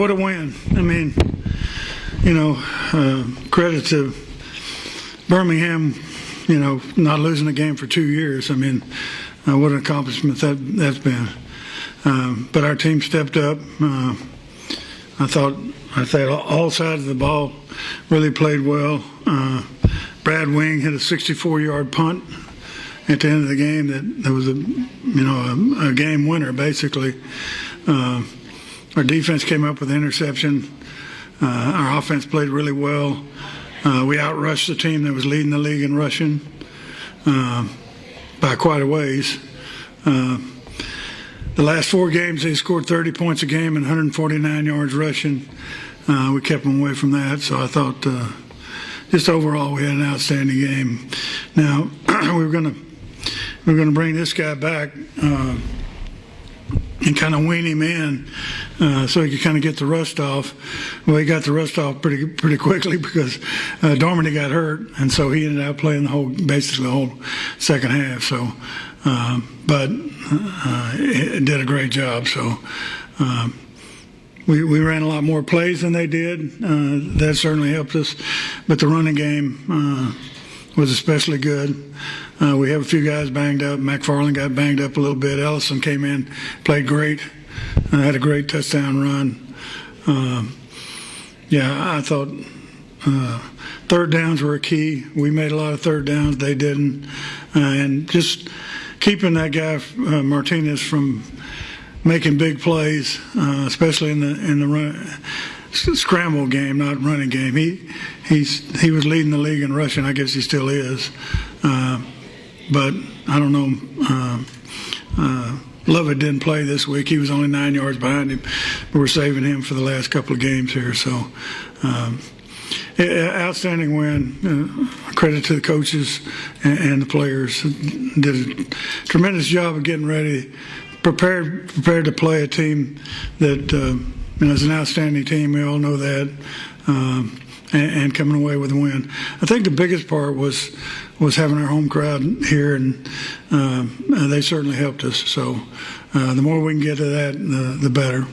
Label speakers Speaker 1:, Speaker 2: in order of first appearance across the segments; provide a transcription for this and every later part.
Speaker 1: what a win. I mean, credit to Birmingham, not losing a game for 2 years. I mean, what an accomplishment that's been. But our team stepped up. I thought all sides of the ball really played well. Brad Wing hit a 64-yard punt at the end of the game that was a game winner basically. Our defense came up with an interception. Our offense played really well. We outrushed the team that was leading the league in rushing by quite a ways. The last 4 games, they scored 30 points a game and 149 yards rushing. We kept them away from that, so I thought just overall we had an outstanding game. Now we're going to bring this guy back and kind of wean him in so he could kind of get the rust off. Well, he got the rust off pretty quickly because Dormady got hurt, and so he ended up playing basically the whole second half. So, but it did a great job. So we ran a lot more plays than they did. That certainly helped us. But the running game was especially good. We have a few guys banged up. McFarland got banged up a little bit. Ellison came in, played great, had a great touchdown run. I thought third downs were a key. We made a lot of third downs. They didn't. And just keeping that guy, Martinez, from making big plays, especially in the run, scramble game, not running game. He was leading the league in rushing. I guess he still is. But I don't know. Lovett didn't play this week. He was only 9 yards behind him. We're saving him for the last couple of games here. So, outstanding win. Credit to the coaches and the players. Did a tremendous job of getting ready, prepared to play a team that is an outstanding team. We all know that. And coming away with a win. I think the biggest part was having our home crowd here, and they certainly helped us. So the more we can get to that, the better.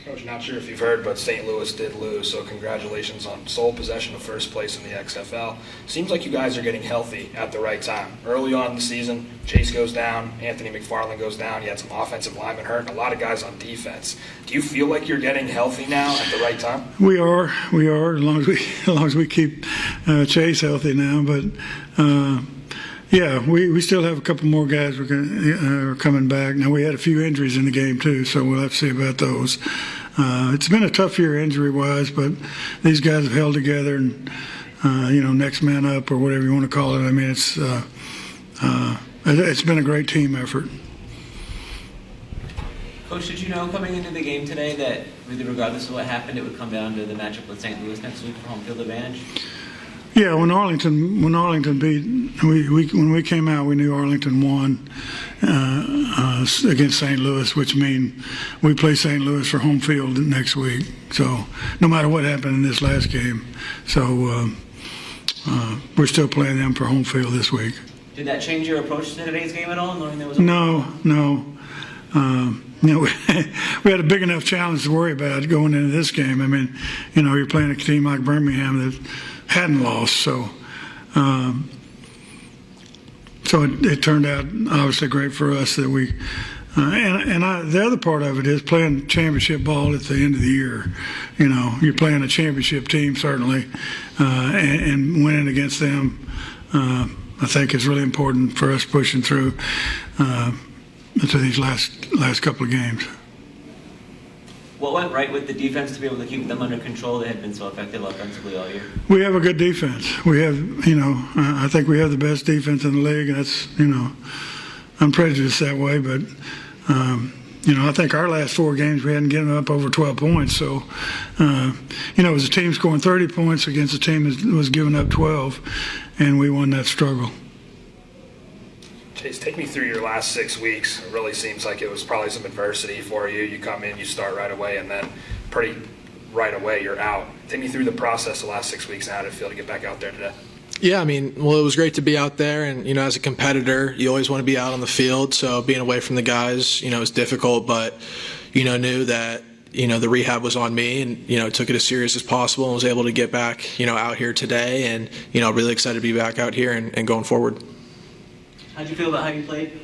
Speaker 2: Coach, not sure if you've heard, but St. Louis did lose, so congratulations on sole possession of first place in the XFL. Seems like you guys are getting healthy at the right time. Early on in the season, Chase goes down, Anthony McFarland goes down, you had some offensive linemen hurt, and a lot of guys on defense. Do you feel like you're getting healthy now at the right time?
Speaker 1: We are, as long as we keep Chase healthy now, but we still have a couple more guys are coming back. Now, we had a few injuries in the game, too, so we'll have to see about those. It's been a tough year injury-wise, but these guys have held together and, next man up or whatever you want to call it. I mean, it's been a great team effort.
Speaker 3: Coach, did you know coming into the game today that really regardless of what happened, it would come down to the matchup with St. Louis next week for home field advantage?
Speaker 1: Yeah, when Arlington beat, when we came out, we knew Arlington won against St. Louis, which means we play St. Louis for home field next week. So no matter what happened in this last game, so we're still playing them for home field this week.
Speaker 3: Did that change your approach to today's game at all, knowing there was
Speaker 1: No. We had a big enough challenge to worry about going into this game. I mean, you're playing a team like Birmingham that hadn't lost, so it turned out obviously great for us that we the other part of it is playing championship ball at the end of the year. You're playing a championship team certainly, and winning against them I think is really important for us pushing through to these last couple of games.
Speaker 3: What went right with the defense to be able to keep them under control? They had been so effective offensively all year.
Speaker 1: We have a good defense. We have, I think we have the best defense in the league. And that's, I'm prejudiced that way, but, I think our last 4 games we hadn't given up over 12 points. So, it was a team scoring 30 points against a team that was giving up 12, and we won that struggle.
Speaker 2: Chase, take me through your last 6 weeks. It really seems like it was probably some adversity for you. You come in, you start right away, and then pretty right away you're out. Take me through the process the last 6 weeks and how did it feel to get back out there today?
Speaker 4: Yeah, it was great to be out there, and, as a competitor, you always want to be out on the field, so being away from the guys, is difficult, but, knew that, the rehab was on me, and took it as serious as possible, and was able to get back out here today, and really excited to be back out here and going forward.
Speaker 3: How'd you feel about how you played?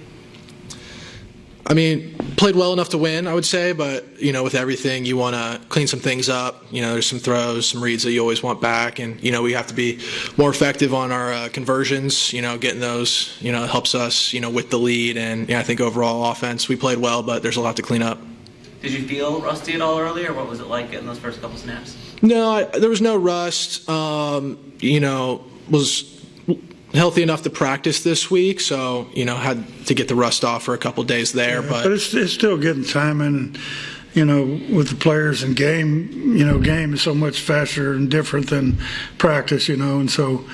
Speaker 4: I mean, played well enough to win, I would say, but, with everything, you want to clean some things up. There's some throws, some reads that you always want back, and, we have to be more effective on our conversions, getting those, helps us, with the lead, and I think overall offense, we played well, but there's a lot to clean up.
Speaker 3: Did you feel rusty at all early, or what was it like getting those first couple snaps?
Speaker 4: No, there was no rust. Was healthy enough to practice this week, so had to get the rust off for a couple days there.
Speaker 1: Yeah,
Speaker 4: but
Speaker 1: it's still getting time in, and with the players and game, game is so much faster and different than practice, and so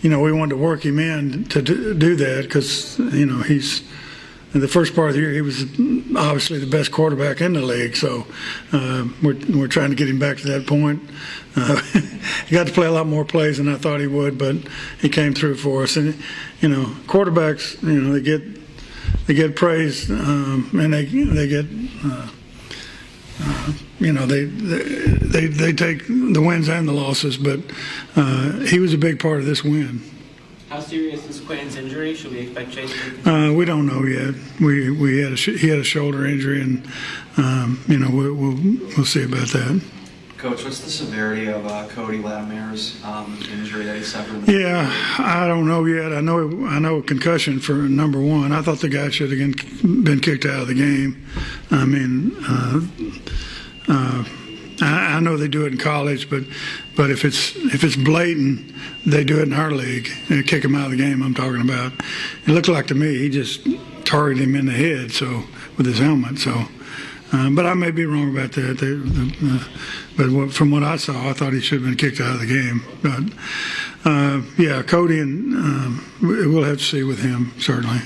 Speaker 1: we wanted to work him in to do that because he's. In the first part of the year, he was obviously the best quarterback in the league. So we're trying to get him back to that point. He got to play a lot more plays than I thought he would, but he came through for us. And quarterbacks, they get praised and they get. They take the wins and the losses, but he was a big part of this win.
Speaker 3: How serious is Quinn's injury? Should we expect Chase to?
Speaker 1: We don't know yet. He had a shoulder injury, and we'll see about that.
Speaker 5: Coach, what's the severity of Cody Latimer's injury that he suffered?
Speaker 1: Yeah, I don't know yet. I know concussion for number one. I thought the guy should have been kicked out of the game. I mean, I know they do it in college, but if it's blatant, they do it in our league and kick him out of the game. I'm talking about. It looked like to me he just targeted him in the head, so with his helmet. So, but I may be wrong about that. But from what I saw, I thought he should have been kicked out of the game. But yeah, Cody, and we'll have to see with him certainly.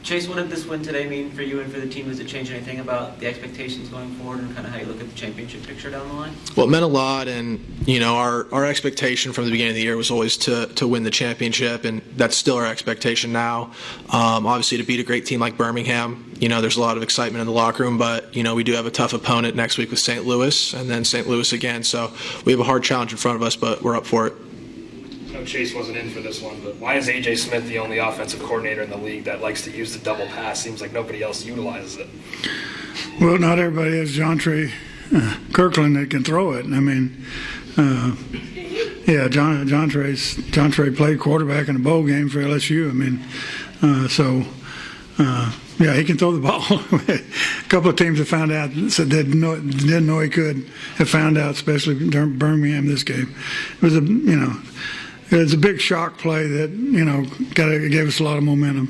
Speaker 3: Chase, what did this win today mean for you and for the team? Does it change anything about the expectations going forward and kind of how you look at the championship picture down the line?
Speaker 4: Well, it meant a lot, and our expectation from the beginning of the year was always to win the championship, and that's still our expectation now. Obviously, to beat a great team like Birmingham, there's a lot of excitement in the locker room, but we do have a tough opponent next week with St. Louis, and then St. Louis again. So we have a hard challenge in front of us, but we're up for it.
Speaker 2: Chase wasn't in for this one, but why is A.J. Smith the only offensive coordinator in the league that likes to use the double pass? Seems like nobody else utilizes it.
Speaker 1: Well, not everybody has Jontre Kirkland that can throw it. I mean, yeah, Jontre played quarterback in a bowl game for LSU. I mean, yeah, he can throw the ball. A couple of teams have found out, said they didn't know he could, have found out, especially during Birmingham this game. It was it was a big shock play that, gave us a lot of momentum.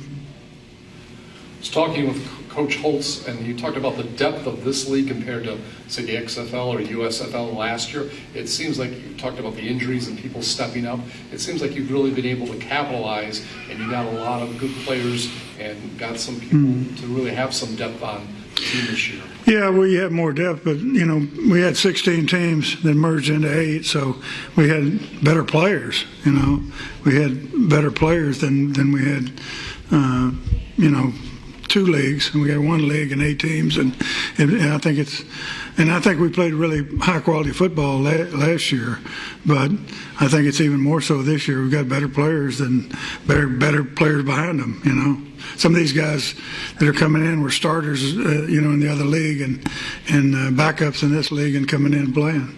Speaker 6: I was talking with Coach Holtz, and you talked about the depth of this league compared to, say, the XFL or USFL last year. It seems like you talked about the injuries and people stepping up. It seems like you've really been able to capitalize, and you got a lot of good players and got some people to really have some depth on the team this year.
Speaker 1: Yeah, well, you have more depth, but, we had 16 teams that merged into 8, so we had better players, We had better players than we had, 2 leagues, and we had 1 league and 8 teams, and I think we played really high quality football last year, but I think it's even more so this year. We've got better players better players behind them. Some of these guys that are coming in were starters, in the other league and backups in this league and coming in and playing.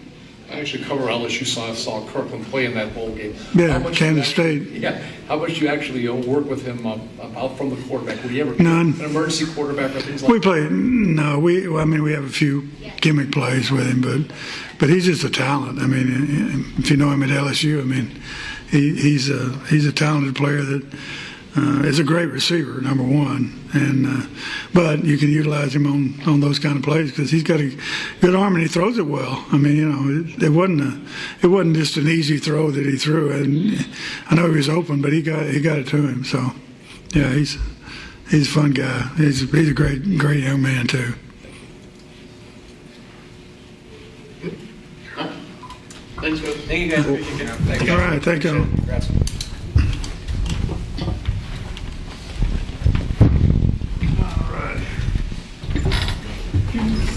Speaker 6: I actually cover LSU, so I saw Kirkland play in that bowl game.
Speaker 1: Yeah, Kansas State.
Speaker 6: Yeah. How much do you actually work with him out from the quarterback? Would you ever
Speaker 1: None.
Speaker 6: An emergency quarterback or things like
Speaker 1: We play. No, we have a few gimmick plays with him, but he's just a talent. I mean, if you know him at LSU, I mean, he's a talented player that is a great receiver, number one, and but you can utilize him on those kind of plays because he's got a good arm and he throws it well. I mean, it wasn't just an easy throw that he threw, and I know he was open, but he got it to him. So, yeah, he's a fun guy. He's a great young man too.
Speaker 3: Thanks, Coach. Thank you guys. Appreciate it.
Speaker 2: Thank you.
Speaker 1: All right, thank you.
Speaker 2: Congrats.
Speaker 1: All right.